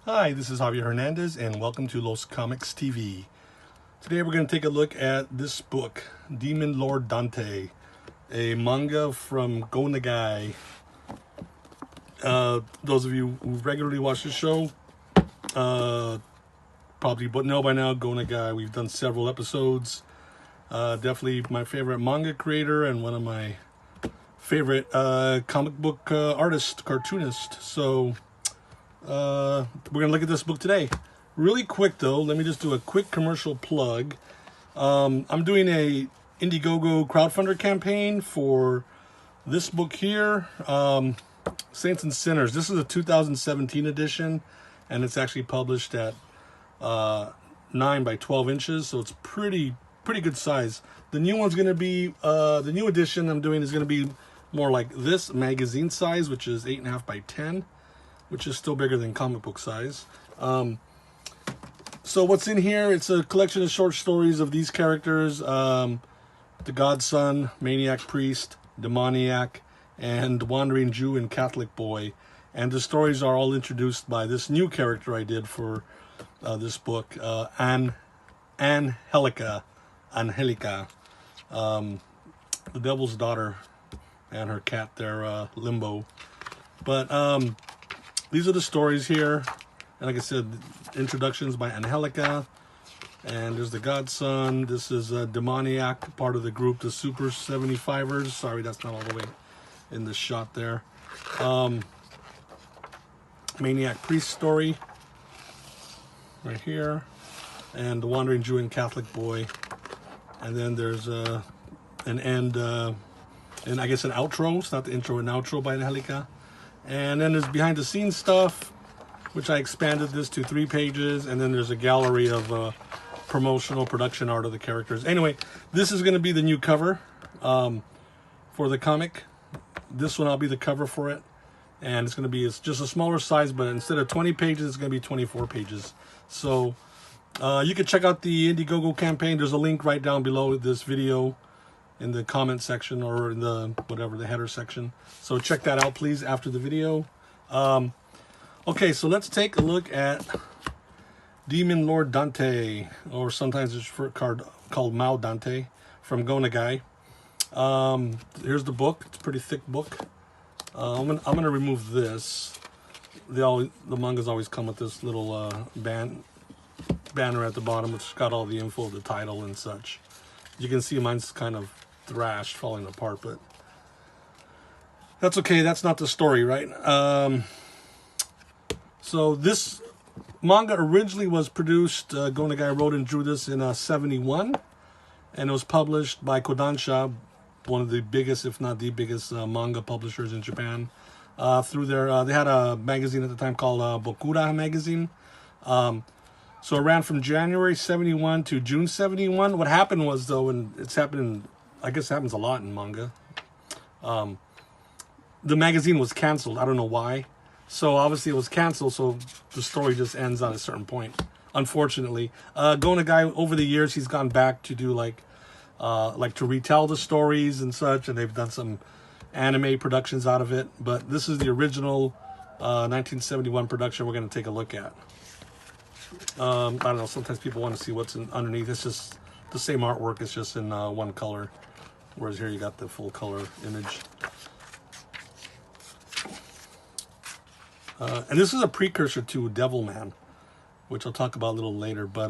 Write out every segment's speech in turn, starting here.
Hi, this is Javier Hernandez and welcome to Los Comics TV. Today we're going to take a look at this book, Demon Lord Dante, a manga from Go Nagai. Those of you who regularly watch the show probably know by now Go Nagai. We've done several episodes. Definitely my favorite manga creator and one of my favorite comic book artist, cartoonist. So we're going to look at this book today. Really quick though, let me just do a quick commercial plug. I'm doing a Indiegogo crowdfunder campaign for this book here, Saints and Sinners. This is a 2017 edition, and it's actually published at 9 by 12 inches, so it's pretty good size. The new one's going to be, the new edition I'm doing is going to be more like this magazine size, which is 8.5 by 10, which is still bigger than comic book size. So what's in here? It's a collection of short stories of these characters, the Godson, Maniac Priest, Demoniac, and Wandering Jew and Catholic Boy. And the stories are all introduced by this new character I did for this book, Angelica, the Devil's Daughter, and her cat there, Limbo. But these are the stories here. And like I said, introductions by Angelica. And there's the Godson. This is Demoniac, part of the group, the Super 75ers. Sorry, that's not all the way in the shot there. Maniac Priest story right here. And the Wandering Jew and Catholic Boy. And then there's an end, and I guess an outro. It's not the intro, an outro by Angelica. And then there's behind the scenes stuff, which I expanded this to 3 pages. And then there's a gallery of promotional production art of the characters. Anyway, this is going to be the new cover for the comic. This one, I'll be the cover for it. And it's going to be just a smaller size, but instead of 20 pages, it's going to be 24 pages. So you can check out the Indiegogo campaign. There's a link right down below this video in the comment section, or in the whatever, the header section. So check that out, please, after the video. Okay, so let's take a look at Demon Lord Dante, or sometimes it's called Mao Dante, from Go Nagai. Here's the book. It's a pretty thick book. I'm gonna remove this. The mangas always come with this little banner at the bottom, which has got all the info, the title and such. You can see mine's kind of thrashed, falling apart, but that's okay. That's not the story, right? So this manga originally was produced, Go Nagai wrote and drew this in 71, and it was published by Kodansha, one of the biggest, if not the biggest, manga publishers in Japan. Through their, they had a magazine at the time called Bokura magazine. So it ran from January 71 to June 71. What happened was, though, and it's happening, I guess it happens a lot in manga, the magazine was canceled. I don't know why. So obviously it was canceled, so the story just ends on a certain point, unfortunately. Go Nagai, over the years, he's gone back to do like to retell the stories and such, and they've done some anime productions out of it. But this is the original 1971 production we're going to take a look at. I don't know, sometimes people want to see what's underneath. It's just the same artwork, it's just in one color, whereas here you got the full color image. And this is a precursor to Devilman, which I'll talk about a little later. But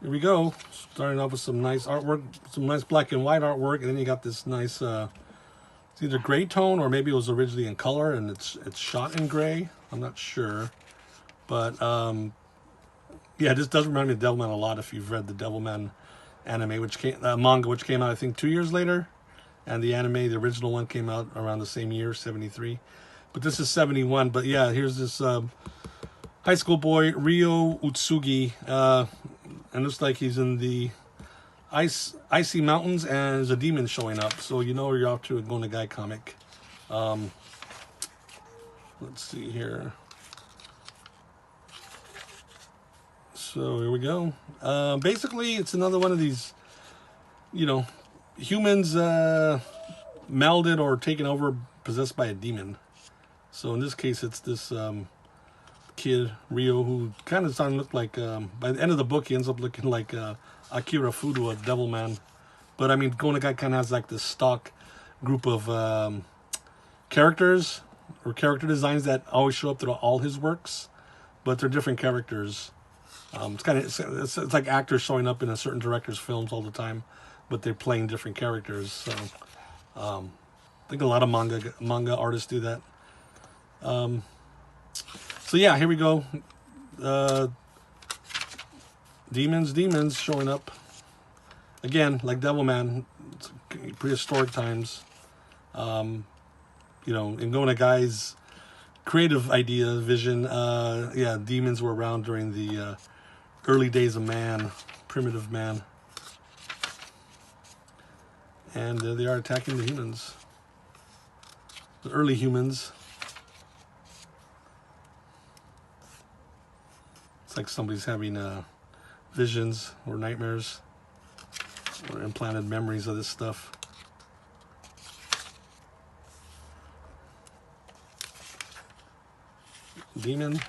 here we go, starting off with some nice artwork, some nice black and white artwork, and then you got this nice, it's either gray tone or maybe it was originally in color and it's shot in gray. I'm not sure, but yeah, this does remind me of Devilman a lot. If you've read the Devilman anime, manga, which came out I think 2 years later, and the anime, the original one, came out around the same year, 73. But this is 71. But yeah, here's this high school boy, Ryo Utsugi, and looks like he's in the icy mountains, and there's a demon showing up. So you know you're off to a Go Nagai comic. Let's see here. So here we go. Basically, it's another one of these, humans melded or taken over, possessed by a demon. So in this case, it's this kid, Ryo, who kind of started to look like, by the end of the book, he ends up looking like Akira Fudo, a Devilman. But I mean, Go Nagai kind of has like this stock group of characters or character designs that always show up through all his works, but they're different characters. It's kind of it's like actors showing up in a certain director's films all the time, but they're playing different characters. So I think a lot of manga artists do that. So yeah, here we go. Demons showing up again, like Devilman. It's prehistoric times. You know, in Go Nagai's creative idea, vision, yeah, demons were around during the early days of man, primitive man. And they are attacking the humans. The early humans. It's like somebody's having visions or nightmares or implanted memories of this stuff. Demon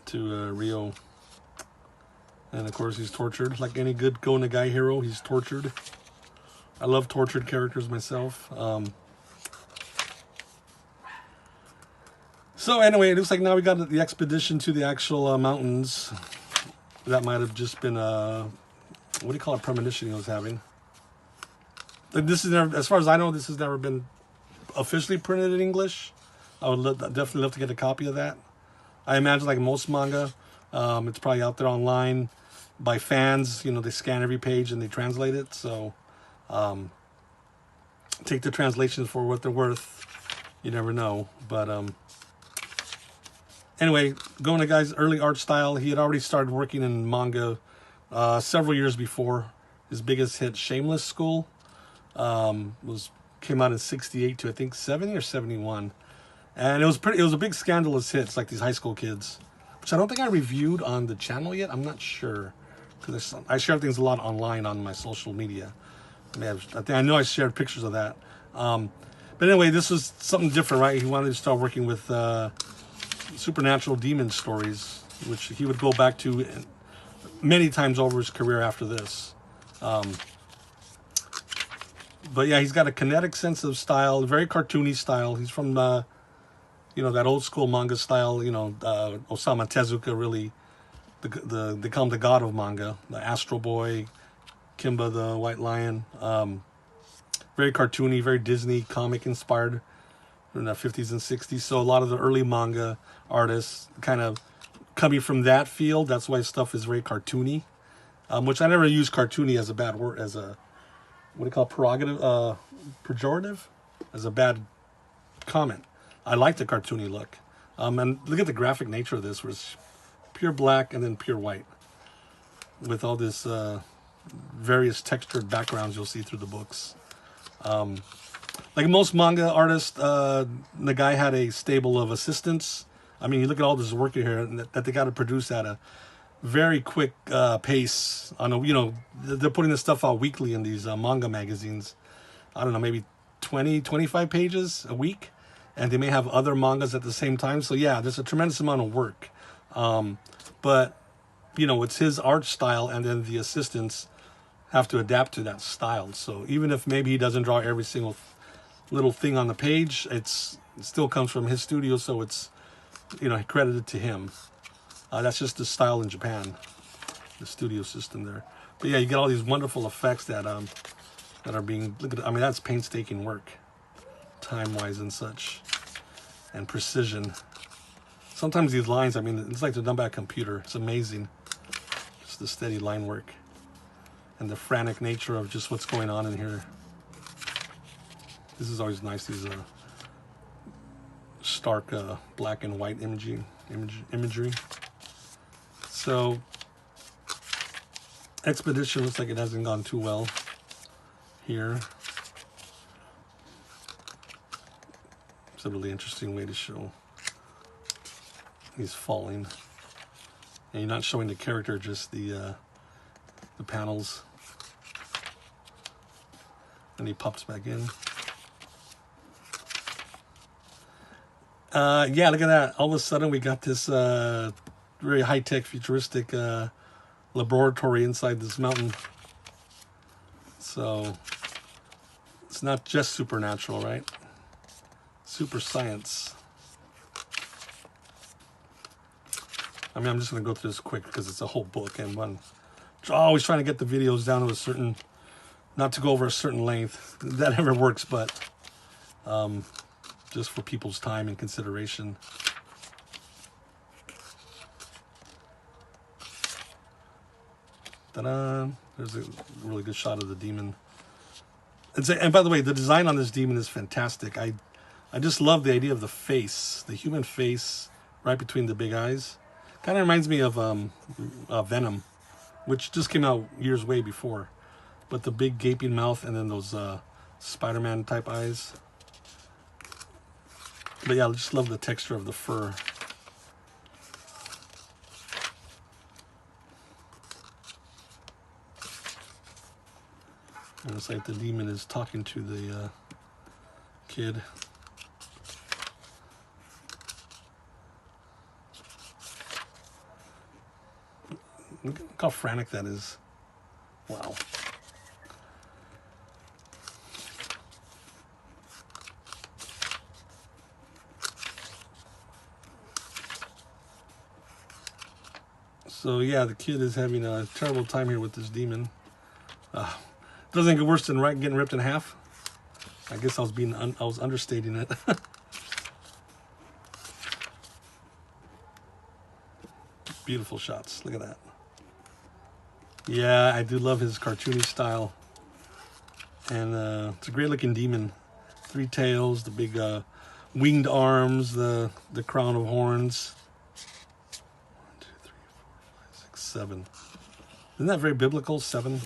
to Ryo. And of course he's tortured. Like any good Go Nagai hero, he's tortured. I love tortured characters myself. So anyway, it looks like now we got the expedition to the actual mountains. That might have just been what do you call it, premonition he was having. Like this is never, as far as I know, this has never been officially printed in English. I would definitely love to get a copy of that. I imagine like most manga, it's probably out there online by fans. You know, they scan every page and they translate it. So take the translations for what they're worth. You never know. But anyway, Go Nagai's early art style. He had already started working in manga several years before. His biggest hit, Shameless School, came out in '68 to I think '70 or '71. And it was a big scandalous hit. It's like these high school kids, which I don't think I reviewed on the channel yet. I'm not sure, because I share things a lot online on my social media. I know I shared pictures of that. But anyway, this was something different, right? He wanted to start working with supernatural demon stories, which he would go back to many times over his career after this. But yeah, he's got a kinetic sense of style, very cartoony style. He's from you know, that old school manga style, you know, Osamu Tezuka, really, they call him the god of manga, the Astro Boy, Kimba the White Lion. Very cartoony, very Disney comic inspired in the 50s and 60s. So a lot of the early manga artists kind of coming from that field. That's why stuff is very cartoony, which I never use cartoony as a bad word, as a, what do you call it, pejorative, as a bad comment. I like the cartoony look. And look at the graphic nature of this, where it's pure black and then pure white, with all this various textured backgrounds you'll see through the books. Like most manga artists, Nagai had a stable of assistants. I mean, you look at all this work here that they got to produce at a very quick pace. On a, you know, they're putting this stuff out weekly in these manga magazines. I don't know, maybe 20, 25 pages a week. And they may have other mangas at the same time. So yeah, there's a tremendous amount of work. But, you know, it's his art style, and then the assistants have to adapt to that style. So even if maybe he doesn't draw every single little thing on the page, it still comes from his studio, so it's, you know, credited to him. That's just the style in Japan, the studio system there. But yeah, you get all these wonderful effects that are being, look at, I mean, that's painstaking work, time-wise and such, and precision. Sometimes these lines, I mean, it's like they're done by a computer. It's amazing, just the steady line work and the frantic nature of just what's going on in here. This is always nice, these stark black and white imagery. So Expedition looks like it hasn't gone too well here. It's a really interesting way to show he's falling, and you're not showing the character, just the panels, and he pops back in. Yeah, look at that. All of a sudden we got this very high-tech, futuristic laboratory inside this mountain. So it's not just supernatural, right? Super science. I mean, I'm just going to go through this quick because it's a whole book and one. Always trying to get the videos down to a certain, not to go over a certain length. That never works, but just for people's time and consideration. Ta-da! There's a really good shot of the demon. And by the way, the design on this demon is fantastic. I just love the idea of the face, the human face right between the big eyes. Kind of reminds me of Venom, which just came out years way before. But the big gaping mouth and then those Spider-Man type eyes. But yeah, I just love the texture of the fur. And it's like the demon is talking to the kid. Look how frantic that is. Wow. So yeah, the kid is having a terrible time here with this demon. Doesn't get worse than getting ripped in half. I guess I was understating it. Beautiful shots. Look at that. Yeah, I do love his cartoony style. And it's a great looking demon. 3 tails, the big winged arms, the crown of horns. 1, 2, 3, 4, 5, 6, 7. Isn't that very biblical? 7.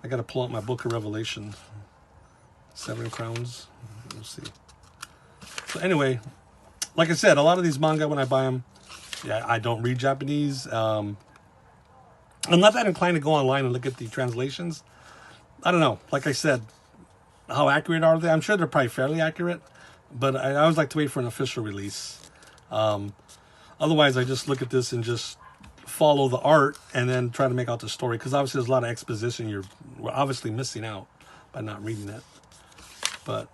I got to pull out my book of Revelation. 7 crowns. We'll see. So anyway, like I said, a lot of these manga when I buy them, yeah, I don't read Japanese. I'm not that inclined to go online and look at the translations. I don't know. Like I said, how accurate are they? I'm sure they're probably fairly accurate, but I always like to wait for an official release. Otherwise, I just look at this and just follow the art and then try to make out the story, because obviously there's a lot of exposition we're obviously missing out by not reading it. But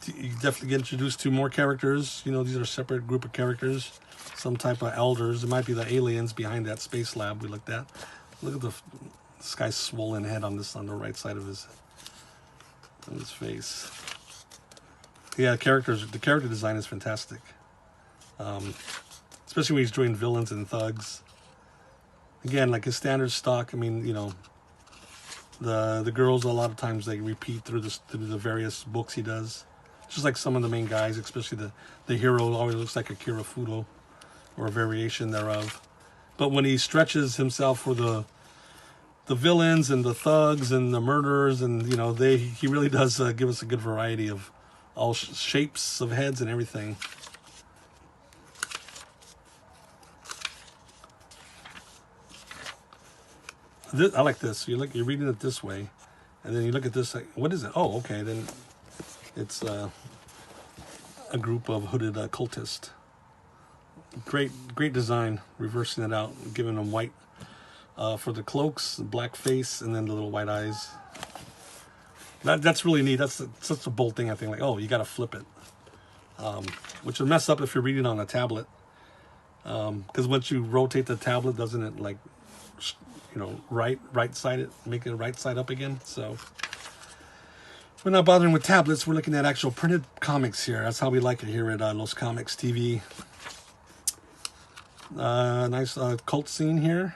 you definitely get introduced to more characters. You know, these are a separate group of characters, some type of elders. It might be the aliens behind that space lab we looked at. Look at this guy's swollen head on the right side of his face. Yeah, the character design is fantastic. Especially when he's doing villains and thugs. Again, like his standard stock. I mean, you know, the girls a lot of times they repeat through the various books he does. Just like some of the main guys, especially the hero always looks like Akira Fudo or a variation thereof. But when he stretches himself for the villains and the thugs and the murderers, and you know, he really does give us a good variety of all shapes of heads and everything. I like this. You're reading it this way, and then you look at this. Like, what is it? Oh, okay. Then it's a group of hooded cultists. Great design. Reversing it out, giving them white for the cloaks, black face, and then the little white eyes. That's really neat. That's such a bold thing. I think, like, oh, you got to flip it, which will mess up if you're reading on a tablet, because once you rotate the tablet, doesn't it, like, you know, right side it, make it right side up again? So we're not bothering with tablets. We're looking at actual printed comics here. That's how we like it here at Los Comics TV. Nice cult scene here.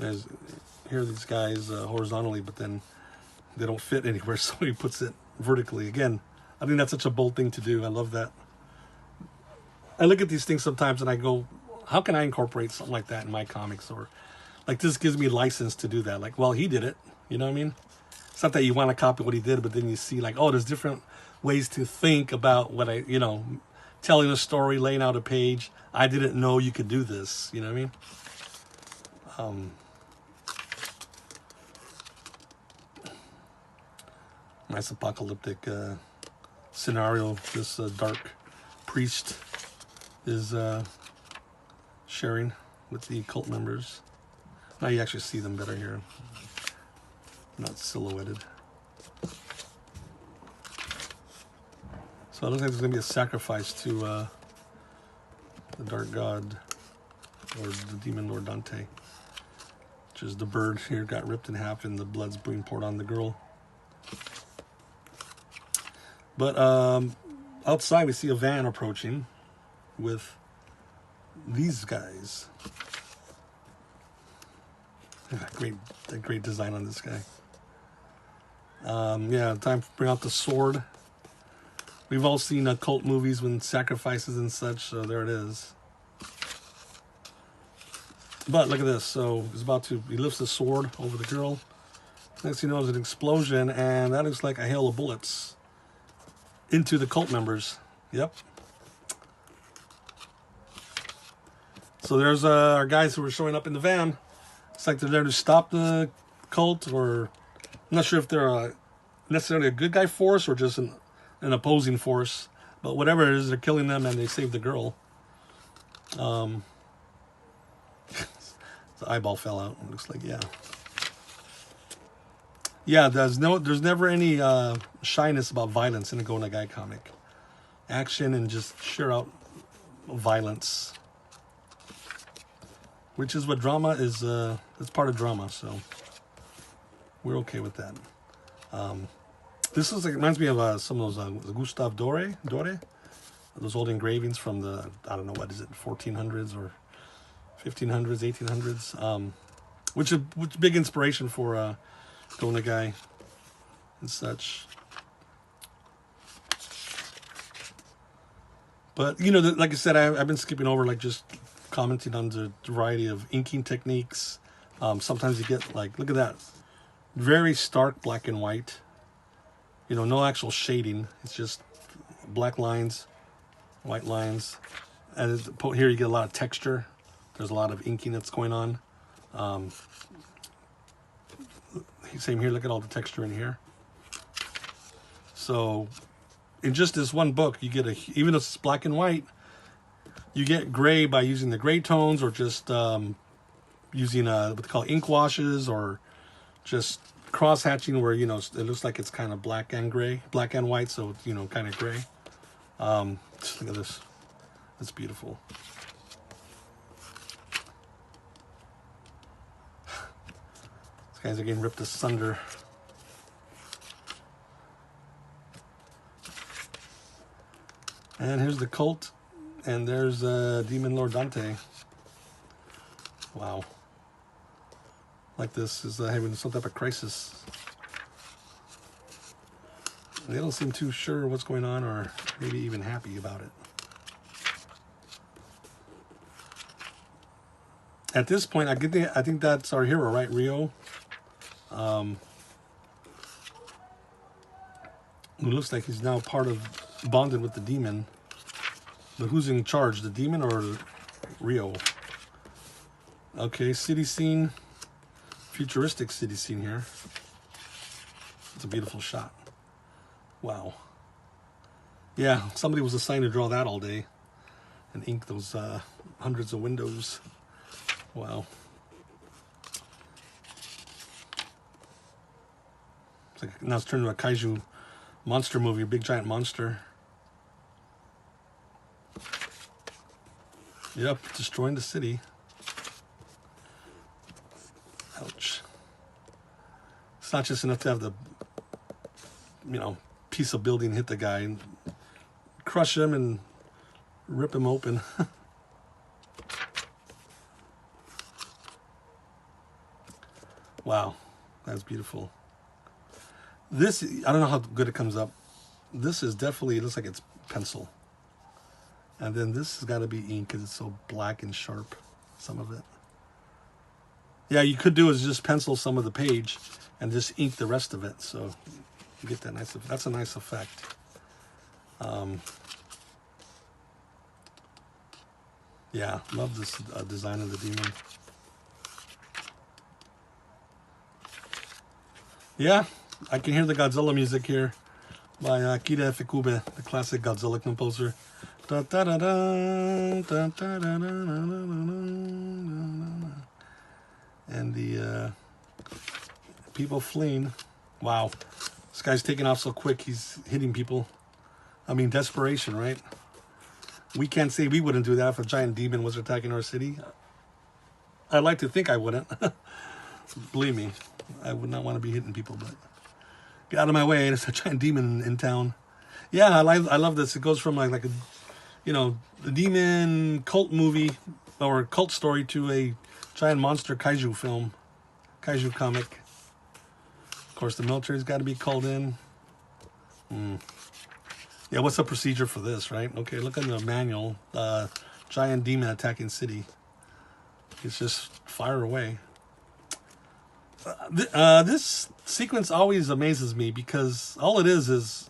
Here are these guys horizontally, but then they don't fit anywhere, so he puts it vertically. Again, I think that's such a bold thing to do. I love that. I look at these things sometimes and I go, how can I incorporate something like that in my comics? Or like, this gives me license to do that. Like, well, he did it. You know what I mean? It's not that you want to copy what he did, but then you see, like, oh, there's different ways to think about what you know, telling a story, laying out a page. I didn't know you could do this. You know what I mean? Nice apocalyptic scenario this dark priest is sharing with the cult members. Now you actually see them better here, not silhouetted. So it looks like there's going to be a sacrifice to the dark god, or the demon lord Dante, which is the bird here got ripped in half and the blood's being poured on the girl. But outside we see a van approaching with these guys. Great design on this guy. Yeah, time to bring out the sword. We've all seen cult movies when sacrifices and such, so there it is. But look at this. So he lifts the sword over the girl. Next thing you know, there's an explosion, and that looks like a hail of bullets into the cult members. Yep. So there's our guys who were showing up in the van. It's like they're there to stop the cult, or I'm not sure if they're necessarily a good guy force or just an opposing force. But whatever it is, they're killing them and they save the girl. The eyeball fell out. It looks like, yeah. Yeah, there's never any shyness about violence in a Go Nagai comic. Action and just sheer out violence. Which is what drama is, it's part of drama, so we're okay with that. This is, reminds me of some of those Gustave Doré, those old engravings from the, I don't know, what is it, 1400s or 1500s, 1800s, which is big inspiration for Go Nagai and such. But, you know, like I said, I've been skipping over, like, just commenting on the variety of inking techniques. Sometimes you get, like, look at that, very stark black and white. You know, no actual shading. It's just black lines, white lines. And here you get a lot of texture. There's a lot of inking that's going on. Same here, look at all the texture in here. So in just this one book, you get even though it's black and white, you get gray by using the gray tones, or just using what they call ink washes, or just cross hatching where, you know, it looks like it's kind of black and white, so it's, you know, kind of gray. Look at this. It's beautiful. These guys are getting ripped asunder. And here's the cult, and there's Demon Lord Dante. Wow. Like this is having some type of crisis. They don't seem too sure what's going on, or maybe even happy about it. At this point, I think that's our hero, right, Rio? Who looks like he's now bonded with the demon. But who's in charge, the demon or Rio? Okay, city scene. Futuristic city scene here. It's a beautiful shot. Wow. Yeah, somebody was assigned to draw that all day and ink those hundreds of windows. Wow. It's like, now it's turned into a kaiju monster movie, a big giant monster. Yep, destroying the city. Ouch. It's not just enough to have the, you know, piece of building hit the guy and crush him and rip him open. Wow, that's beautiful. This, I don't know how good it comes up. This is definitely, it looks like it's pencil. And then this has got to be ink because it's so black and sharp, some of it. Yeah, you could do is just pencil some of the page and just ink the rest of it. So you get that nice, that's a nice effect. Yeah, love this design of the demon. Yeah, I can hear the Godzilla music here by Akira Ifukube, the classic Godzilla composer. Da, da, da, da, da, da, da, da, and the people fleeing. Wow, this guy's taking off so quick. He's hitting people. I mean, desperation, right? We can't say we wouldn't do that if a giant demon was attacking our city. I'd like to think I wouldn't. Believe me, I would not want to be hitting people, but get out of my way. There's a giant demon in town. Yeah, I love this. It goes from like a, you know, the demon cult movie or cult story to a giant monster kaiju film, kaiju comic. Of course, the military's got to be called in. Yeah, what's the procedure for this, right? Okay, look at the manual. Giant demon attacking city. It's just fire away. This sequence always amazes me because all it is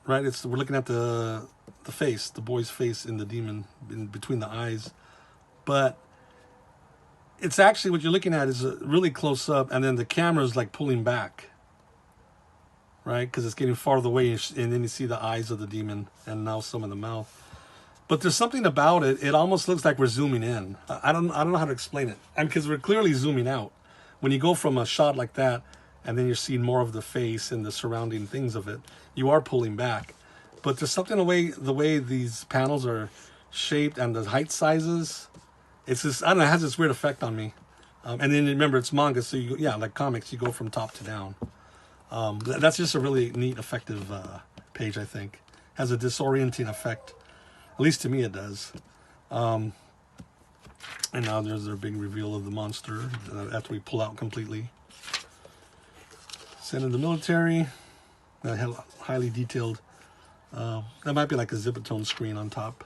right. We're looking at the face, the boy's face in the demon, in between the eyes, but it's actually what you're looking at is really close up, and then the camera's like pulling back, right? Because it's getting farther away, and then you see the eyes of the demon, and now some of the mouth. But there's something about it. It almost looks like we're zooming in. I don't know how to explain it. Because we're clearly zooming out. When you go from a shot like that, and then you're seeing more of the face and the surrounding things of it, you are pulling back. But there's something the way these panels are shaped and the height sizes. It's just, I don't know, it has this weird effect on me. And then remember, it's manga, so like comics, you go from top to down. That's just a really neat, effective page, I think. Has a disorienting effect. At least to me it does. And now there's their big reveal of the monster after we pull out completely. Sent in the military. Highly detailed. That might be like a Zipatone screen on top.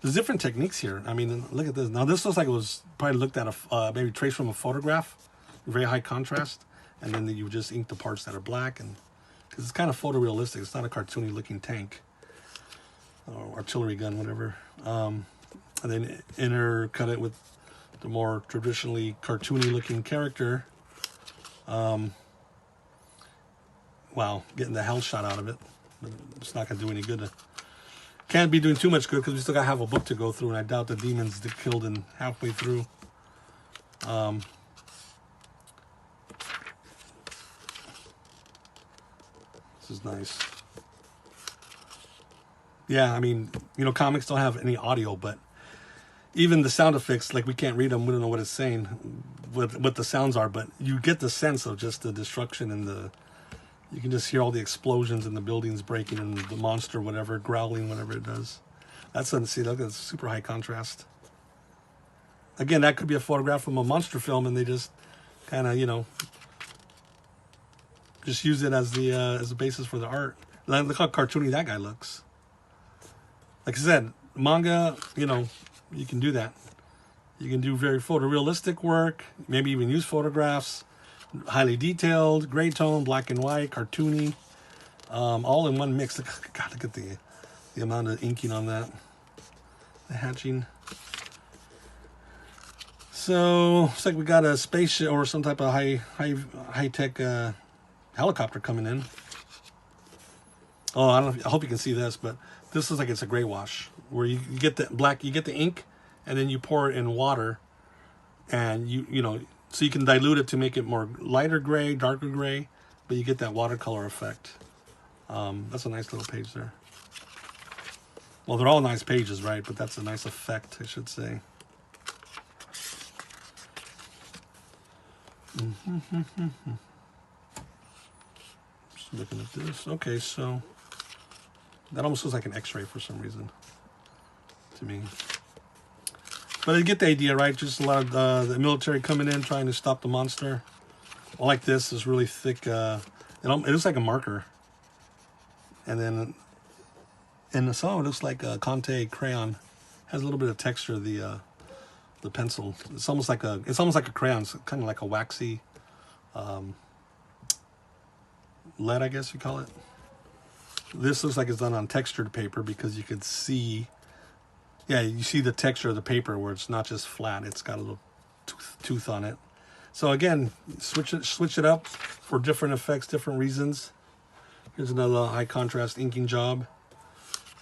There's different techniques here. I mean, look at this. Now this looks like it was probably looked at, maybe traced from a photograph. Very high contrast. And then you just ink the parts that are black. And because it's kind of photorealistic. It's not a cartoony looking tank. Or artillery gun, whatever. And then intercut it with the more traditionally cartoony looking character. Wow, getting the hell shot out of it. But it's not going to do any good. Can't be doing too much good because we still got to have a book to go through, and I doubt the demons get killed in halfway through. This is nice. Yeah, I mean, you know, comics don't have any audio, but even the sound effects, like we can't read them, we don't know what it's saying, what the sounds are, but you get the sense of just the destruction and you can just hear all the explosions and the buildings breaking and the monster, whatever, growling, whatever it does. See, look, that's super high contrast. Again, that could be a photograph from a monster film, and they just kind of, you know, just use it as the basis for the art. Look how cartoony that guy looks. Like I said, manga, you know, you can do that. You can do very photorealistic work, maybe even use photographs, highly detailed, gray tone, black and white, cartoony, all in one mix. God, look at the amount of inking on that, the hatching. So looks like we got a spaceship or some type of high tech helicopter coming in. Oh, I hope you can see this, but this looks like it's a gray wash where you get the black, you get the ink, and then you pour it in water, and you know, so you can dilute it to make it more lighter gray, darker gray, but you get that watercolor effect. That's a nice little page there. Well, they're all nice pages, right? But that's a nice effect, I should say. Just looking at this. Okay, so that almost looks like an X-ray for some reason to me. But I get the idea, right? Just a lot of the military coming in, trying to stop the monster. I like this. It's really thick. It looks like a marker. And then, and some of it looks like a Conte crayon. Has a little bit of texture. The pencil. It's almost like a crayon. It's kind of like a waxy lead, I guess you call it. This looks like it's done on textured paper because you could see, yeah, you see the texture of the paper where it's not just flat. It's got a little tooth on it. So again, switch it up for different effects, different reasons. Here's another high contrast inking job.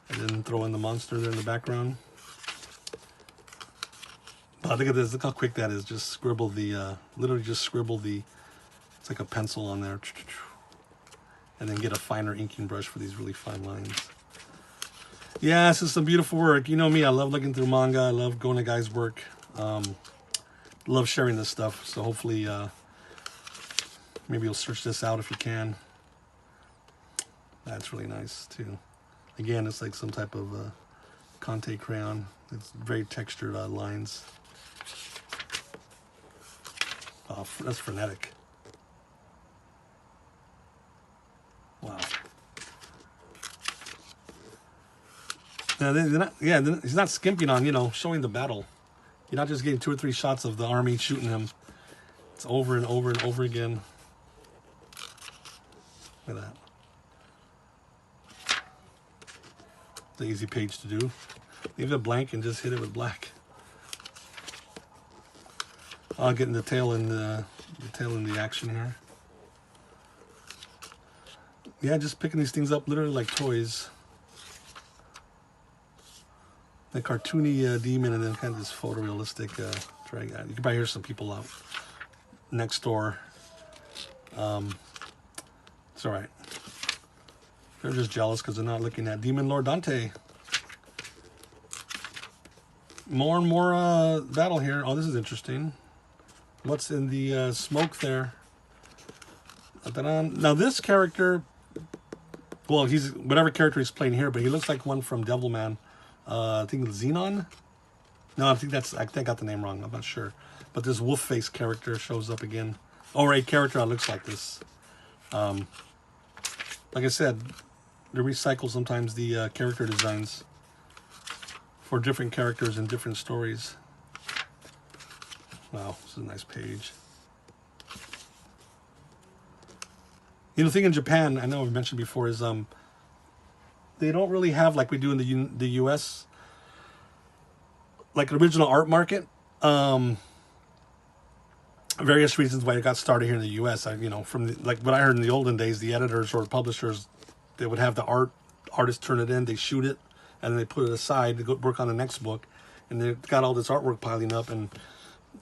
And then throw in the monster there in the background. Oh, look at this, look how quick that is. Just scribble the, literally just scribble the, it's like a pencil on there. And then get a finer inking brush for these really fine lines. Yeah, this is some beautiful work. You know me, I love looking through manga. I love going to Nagai's work. Love sharing this stuff. So hopefully, maybe you'll search this out if you can. That's really nice too. Again, it's like some type of Conte crayon. It's very textured lines. Oh, that's frenetic. Wow. Now, they're not, yeah, he's not skimping on, you know, showing the battle. You're not just getting 2 or 3 shots of the army shooting him. It's over and over and over again. Look at that. It's an easy page to do. Leave it blank and just hit it with black. I'll get in the tail in the action here. Yeah, just picking these things up literally like toys. The cartoony demon, and then kind of this photorealistic dragon. You can probably hear some people out next door. It's all right. They're just jealous because they're not looking at Demon Lord Dante. More and more battle here. Oh, this is interesting. What's in the smoke there? Now this character, well, he's whatever character he's playing here, but he looks like one from Devilman. I think Xenon. No, I think I got the name wrong. I'm not sure. But this wolf face character shows up again. Or a character that looks like this. Like I said, they recycle sometimes the character designs for different characters and different stories. Wow, this is a nice page. You know, the thing in Japan, I know I've mentioned before, is they don't really have, like we do in the U.S., like an original art market. Various reasons why it got started here in the U.S. You know, from like what I heard in the olden days, the editors or publishers, they would have the artists turn it in, they shoot it, and then they put it aside to go work on the next book, and they got all this artwork piling up, and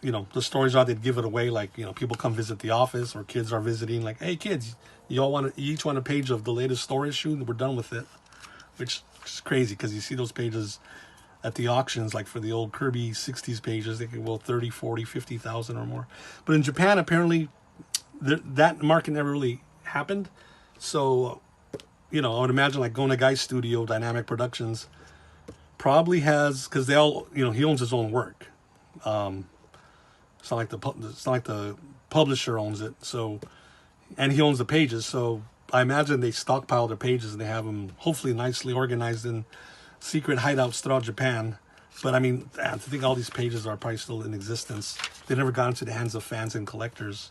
you know, the stories are they'd give it away, like, you know, people come visit the office or kids are visiting, like, hey kids, you each want a page of the latest story issue, and we're done with it. Which is crazy because you see those pages at the auctions, like for the old Kirby 60s pages, they could go 30, 40, 50,000 or more. But in Japan, apparently, that market never really happened. So, you know, I would imagine like Go Nagai Studio, Dynamic Productions, probably has, because they all, you know, he owns his own work. It's not like the publisher owns it. So, and he owns the pages. So I imagine they stockpile their pages and they have them hopefully nicely organized in secret hideouts throughout Japan. But I mean, I think all these pages are probably still in existence. They never got into the hands of fans and collectors.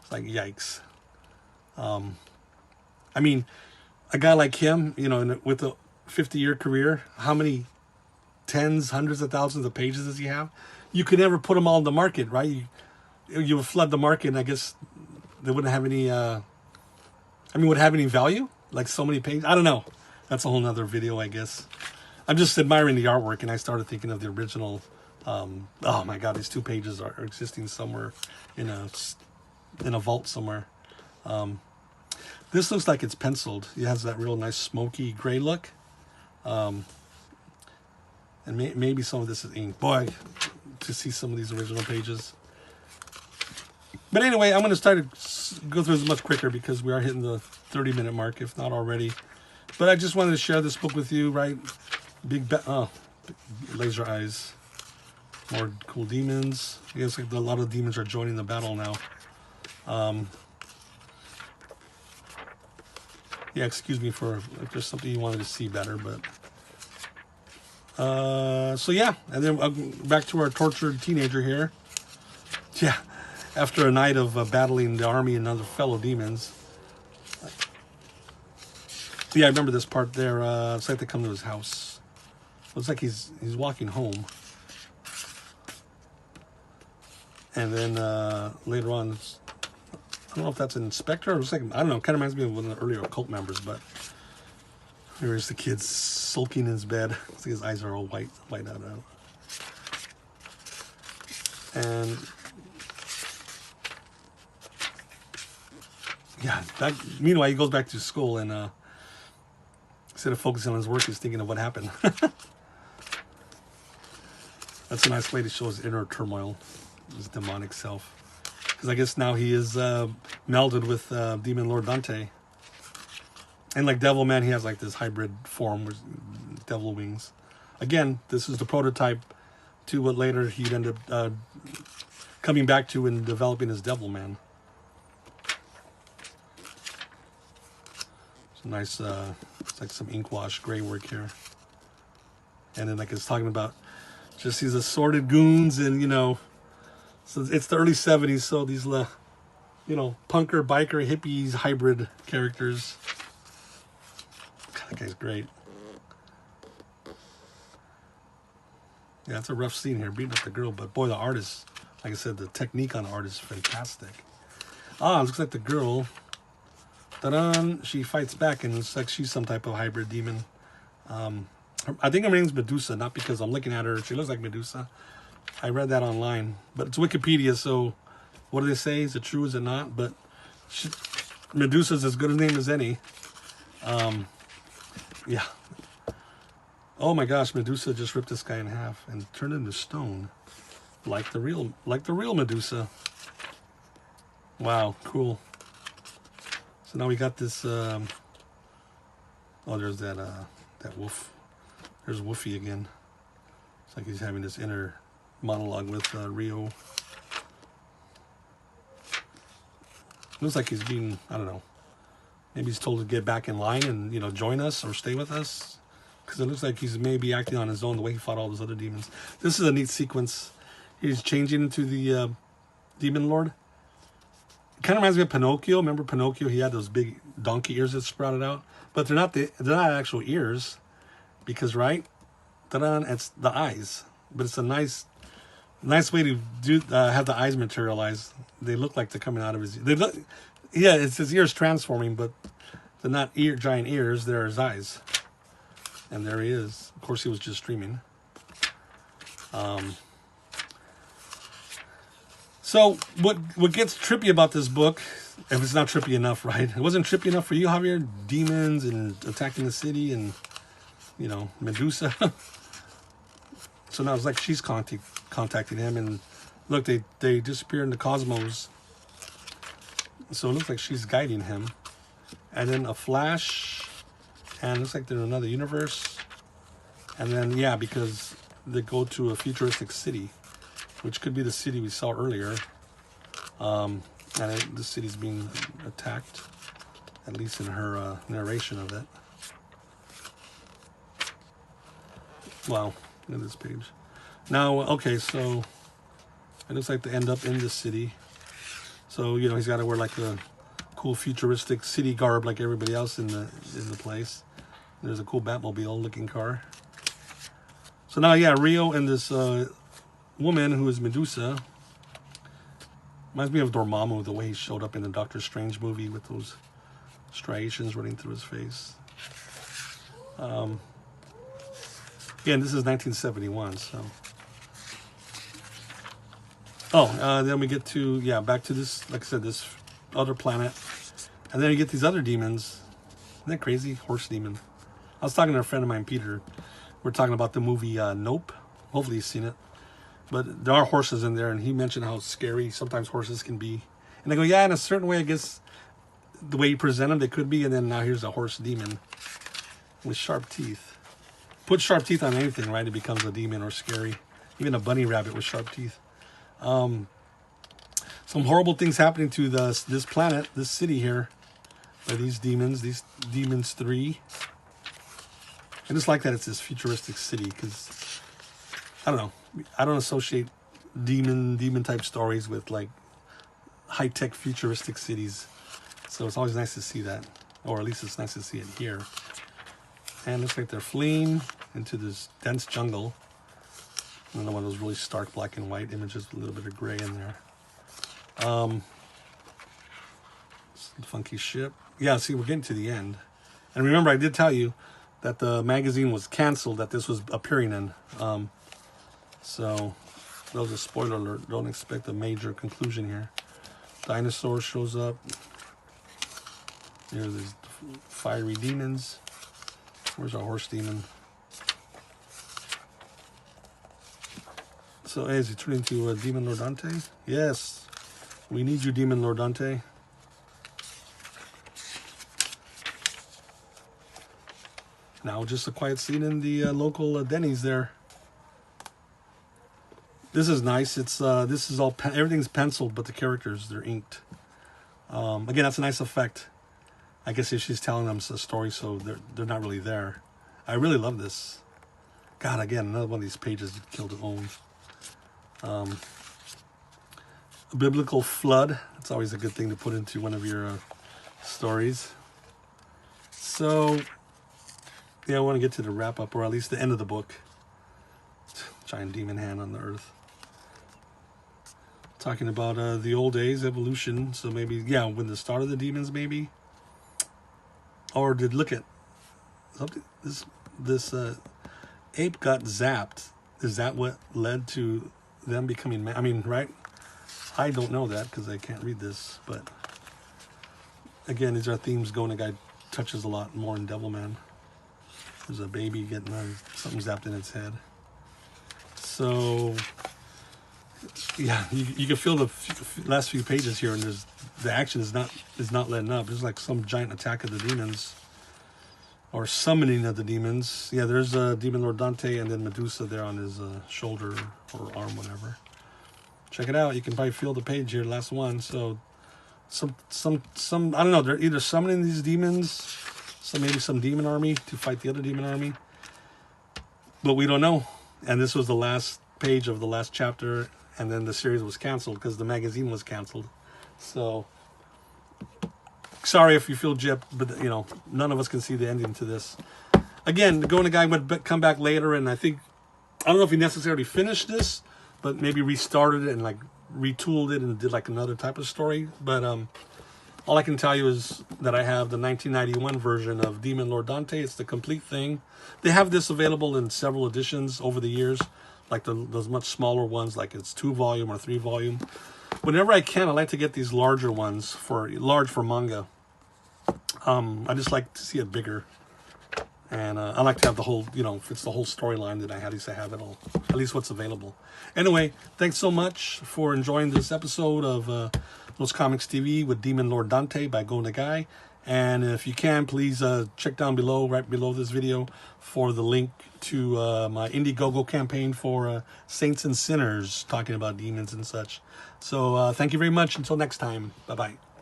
It's like, yikes. I mean, a guy like him, you know, with a 50-year career, how many tens, hundreds of thousands of pages does he have? You could never put them all in the market, right? You would flood the market, and I guess they wouldn't have any, would it have any value? Like so many pages? I don't know. That's a whole nother video, I guess. I'm just admiring the artwork, and I started thinking of the original. Oh my God, these 2 pages are existing somewhere in a vault somewhere. This looks like it's penciled. It has that real nice smoky gray look. And maybe some of this is ink. Boy, to see some of these original pages. But anyway, I'm going to try to go through this much quicker because we are hitting the 30-minute mark, if not already. But I just wanted to share this book with you, right? Big laser eyes. More cool demons. I guess like a lot of demons are joining the battle now. Yeah, excuse me for if there's something you wanted to see better, but so yeah, and then back to our tortured teenager here. Yeah, after a night of battling the army and other fellow demons. Yeah, I remember this part there. It's like they come to his house. Looks like he's walking home. And then later on, I don't know if that's an inspector or it's like, I don't know, kind of reminds me of one of the earlier occult members, but here's the kid sulking in his bed. See, his eyes are all white out. And yeah, meanwhile, he goes back to school and instead of focusing on his work, he's thinking of what happened. That's a nice way to show his inner turmoil, his demonic self. Because I guess now he is melded with Demon Lord Dante. And like Devilman, he has like this hybrid form with devil wings. Again, this is the prototype to what later he'd end up coming back to and developing as Devilman. It's a nice, it's like some ink wash gray work here. And then like it's talking about just these assorted goons and, you know, so it's the early 70s, so these, you know, punker, biker, hippies, hybrid characters. God, that guy's great. Yeah, it's a rough scene here, beating up the girl, but boy, the artist, like I said, the technique on the art is fantastic. Ah, it looks like the girl, ta-da, she fights back, and it's like she's some type of hybrid demon. I think her name's Medusa, not because I'm looking at her, she looks like Medusa. I read that online, but it's Wikipedia, so what do they say? Is it true, is it not? But Medusa's as good a name as any. Yeah. Oh my gosh, Medusa just ripped this guy in half and turned into stone. Like the real Medusa. Wow, cool. So now we got this oh, there's that wolf. There's Woofy again. It's like he's having this inner monologue with Rio. Looks like he's being, I don't know, maybe he's told to get back in line and, you know, join us or stay with us. Because it looks like he's maybe acting on his own the way he fought all those other demons. This is a neat sequence. He's changing into the Demon Lord. It kind of reminds me of Pinocchio. Remember Pinocchio? He had those big donkey ears that sprouted out. But they're not actual ears. Because, right? It's the eyes. But it's a nice way to do have the eyes materialize. They look like they're coming out of his. They look, yeah, it's his ears transforming, but they're not giant ears. They're his eyes. And there he is. Of course, he was just streaming. So what gets trippy about this book, if it's not trippy enough, right? It wasn't trippy enough for you, Javier. Demons and attacking the city and, you know, Medusa. So now it's like she's contacting him, and look, they disappear in the cosmos. So it looks like she's guiding him. And then a flash, and it looks like they're in another universe. And then, yeah, because they go to a futuristic city, which could be the city we saw earlier. And the city's being attacked, at least in her narration of it. Wow. Look at this page. Now, okay, so it looks like they end up in the city. So, you know, he's got to wear like a cool futuristic city garb like everybody else in the place. There's a cool Batmobile looking car. So now, yeah, Rio and this woman who is Medusa. Reminds me of Dormammu, the way he showed up in the Doctor Strange movie with those striations running through his face. Again, this is 1971, so. Oh, then we get to, yeah, back to this, like I said, this other planet. And then you get these other demons. Isn't that crazy? Horse demon. I was talking to a friend of mine, Peter. We're talking about the movie Nope. Hopefully you've seen it. But there are horses in there, and he mentioned how scary sometimes horses can be. And I go, yeah, in a certain way, I guess, the way you present them, they could be. And then now here's a horse demon with sharp teeth. Put sharp teeth on anything, right? It becomes a demon or scary. Even a bunny rabbit with sharp teeth. Some horrible things happening to this planet, this city here, by these demons 3. I just like that it's this futuristic city, because I don't know. I don't associate demon type stories with like high-tech futuristic cities. So it's always nice to see that, or at least it's nice to see it here. And it looks like they're fleeing into this dense jungle. Another one of those really stark black and white images with a little bit of gray in there. Funky ship. Yeah, see, we're getting to the end. And remember, I did tell you that the magazine was canceled that this was appearing in. So that was a spoiler alert. Don't expect a major conclusion here. Dinosaur shows up. Here's these fiery demons. Where's our horse demon? So, hey, is he turned into a Demon Lord Dante? Yes. We need you, Demon Lord Dante. Now, just a quiet scene in the local Denny's there. This is nice. It's this is all everything's penciled, but the characters, they're inked. Again, that's a nice effect. I guess if she's telling them a story, so they're not really there. I really love this. God, again, another one of these pages you'd kill to own. A biblical flood. That's always a good thing to put into one of your stories. So, yeah, I want to get to the wrap up, or at least the end of the book. Giant demon hand on the earth. Talking about the old days, evolution. So maybe, yeah, when the start of the demons, maybe. Or did look at something. This ape got zapped. Is that what led to them becoming? I mean, right? I don't know that because I can't read this. But again, these are themes Go Nagai touches a lot more in Devilman. There's a baby getting something zapped in its head. So, yeah, you can feel the last few pages here, and the action is not letting up. There's like some giant attack of the demons, or summoning of the demons. Yeah, there's Demon Lord Dante, and then Medusa there on his shoulder or arm, whatever. Check it out. You can probably feel the page here, last one. So, some I don't know. They're either summoning these demons. So maybe some demon army to fight the other demon army. But we don't know. And this was the last page of the last chapter. And then the series was canceled because the magazine was canceled. So, sorry if you feel gypped, but, you know, none of us can see the ending to this. Again, the Go Nagai would come back later. And I don't know if he necessarily finished this, but maybe restarted it and, like, retooled it and did, like, another type of story. But, all I can tell you is that I have the 1991 version of Demon Lord Dante. It's the complete thing. They have this available in several editions over the years, like those much smaller ones, like it's 2-volume or 3-volume. Whenever I can, I like to get these larger ones for manga. I just like to see it bigger. And I like to have the whole, you know, if it's the whole storyline, that I at least I have it all, at least what's available. Anyway, thanks so much for enjoying this episode of Those Comics TV with Demon Lord Dante by Go Nagai. And if you can, please check down below, right below this video, for the link to my Indiegogo campaign for Saints and Sinners, talking about demons and such. So thank you very much. Until next time. Bye-bye.